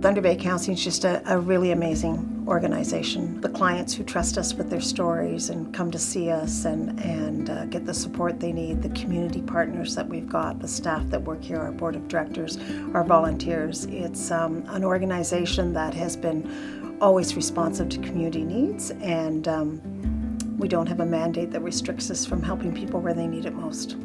Thunder Bay Counselling is just a really amazing organization. The clients who trust us with their stories and come to see us and get the support they need, the community partners that we've got, the staff that work here, our board of directors, our volunteers. It's an organization that has been always responsive to community needs, and we don't have a mandate that restricts us from helping people where they need it most.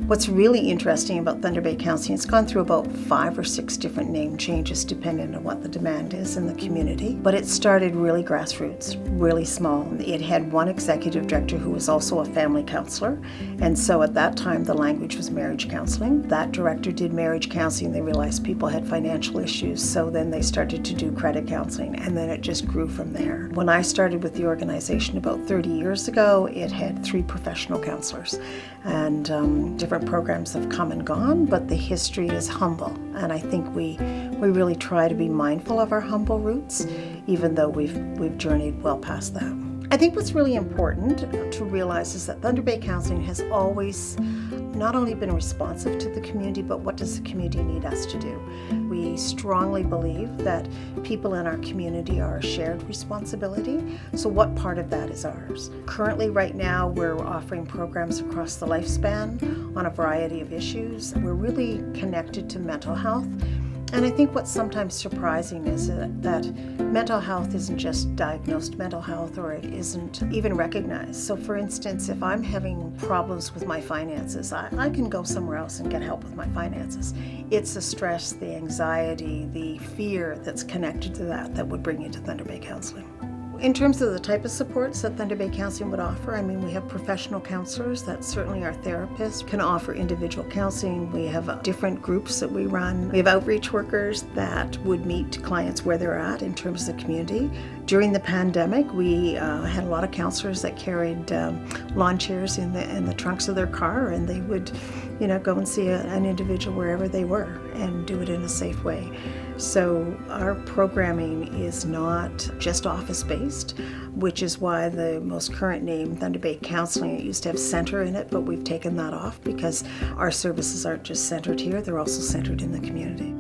What's really interesting about Thunder Bay Counselling, it's gone through about 5 or 6 different name changes depending on what the demand is in the community. But it started really grassroots, really small. It had one executive director who was also a family counselor. And so at that time, the language was marriage counseling. That director did marriage counseling. They realized people had financial issues. So then they started to do credit counseling. And then it just grew from there. When I started with the organization about 30 years ago, it had 3 professional counselors. And different programs have come and gone, but the history is humble. And I think we really try to be mindful of our humble roots, even though we've journeyed well past that. I think what's really important to realize is that Thunder Bay Counselling has always not only been responsive to the community, but what does the community need us to do? We strongly believe that people in our community are a shared responsibility, so what part of that is ours? Currently, right now, we're offering programs across the lifespan on a variety of issues. We're really connected to mental health. And I think what's sometimes surprising is that mental health isn't just diagnosed mental health, or it isn't even recognized. So for instance, if I'm having problems with my finances, I can go somewhere else and get help with my finances. It's the stress, the anxiety, the fear that's connected to that would bring you to Thunder Bay Counselling. In terms of the type of supports that Thunder Bay Counselling would offer, I mean, we have professional counselors that certainly our therapists can offer individual counseling. We have different groups that we run. We have outreach workers that would meet clients where they're at in terms of the community. During the pandemic, we had a lot of counselors that carried lawn chairs in the trunks of their car, and they would, go and see an individual wherever they were and do it in a safe way. So our programming is not just office-based, which is why the most current name, Thunder Bay Counselling, it used to have center in it, but we've taken that off because our services aren't just centered here, they're also centered in the community.